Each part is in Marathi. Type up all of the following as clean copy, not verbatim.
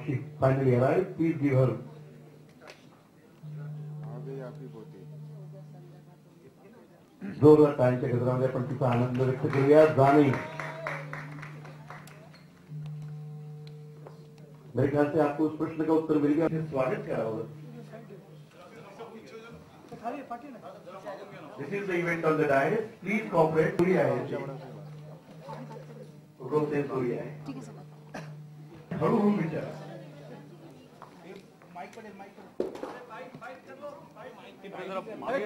she finally arrived. Please give her. जोरदार टाळ्यांच्या गजरामध्ये आपण तिचा आनंद व्यक्त करूया. जाणे मेरे ख्याल से आपको उस प्रश्न का उत्तर मिल गया. स्वागत करावं. This is the event on the dais. Please cooperate. पूरी आहे प्रोसेस पूरी आहे. हळूहळू विचारा.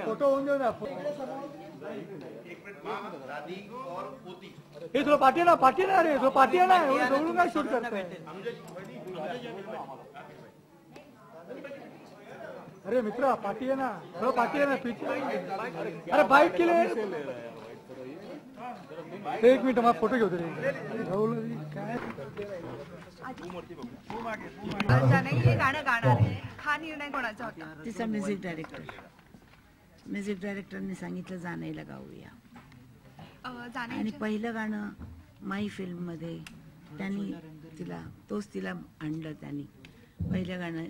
फोटो होऊन देऊ ना. हे थोडं पाठी ना रे, थोडं पाठी आहे ना. एवढं जवळून काय शूट करताय. अरे मित्रा पाठी आहे ना, थोडं पाठी आहे ना. पीछे अरे बाईक केले. एक मिनिट मला फोटो घेऊ रे. काय जाने हे गाणं गाणार आहे हा निर्णय कोणाचा होता? तिचा म्युझिक डायरेक्टरने सांगितलं जाणेला गाऊया. आणि पहिलं गाणं माई फिल्म मध्ये त्यांनी तिला आणलं. त्यांनी पहिलं गाणं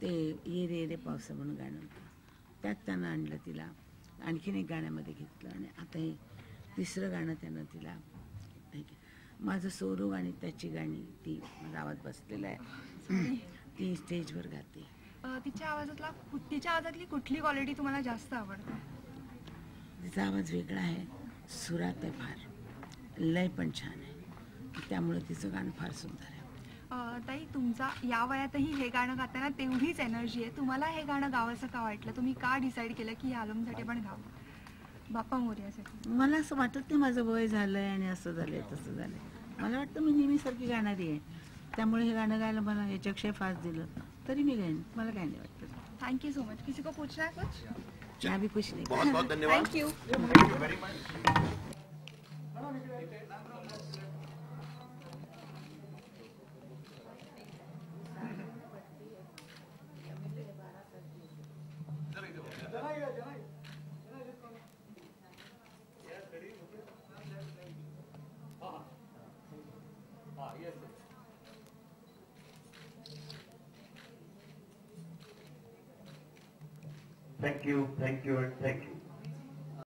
ते ये रे रे पावसा म्हणून गाणं त्यात त्यांना आणलं. तिला आणखीन एक गाण्यामध्ये घेतलं आणि आता हे तिसरं गाणं त्यानं तिला. माझं सोरू आणि त्याची गाणी ती माझा आवाज बसलेला आहे. ती स्टेजवर गाते. तिच्या आवाजातली कुठली क्वालिटी तुम्हाला जास्त आवडते? तिचा आवाज वेगळा आहे, सुरात आहे, फार लय पण छान आहे. त्यामुळे तिचं गाणं फार सुंदर आहे. ताई तुमचा या वयातही हे गाणं गाताना तेवढीच एनर्जी आहे. तुम्हाला हे गाणं गावाचं का वाटलं? तुम्ही का डिसाईड केलं की या अल्बमसाठी पण गावं? बाप्पा मोरयासाठी. मला असं वाटत नाही माझं वय झालंय आणि असं झालंय तसं झालंय. मला वाटतं मी नेहमीसारखी गाणारी आहे. त्यामुळे हे गाणं गायला मला याच्यापेक्षा फास्ट दिलं तरी मी गाईन. मला काय नाही वाटतं. Thank you so much. किसी को पूछना है कुछ? मैं भी कुछ नहीं. बहुत बहुत धन्यवाद. Thank you. Thank you and thank you.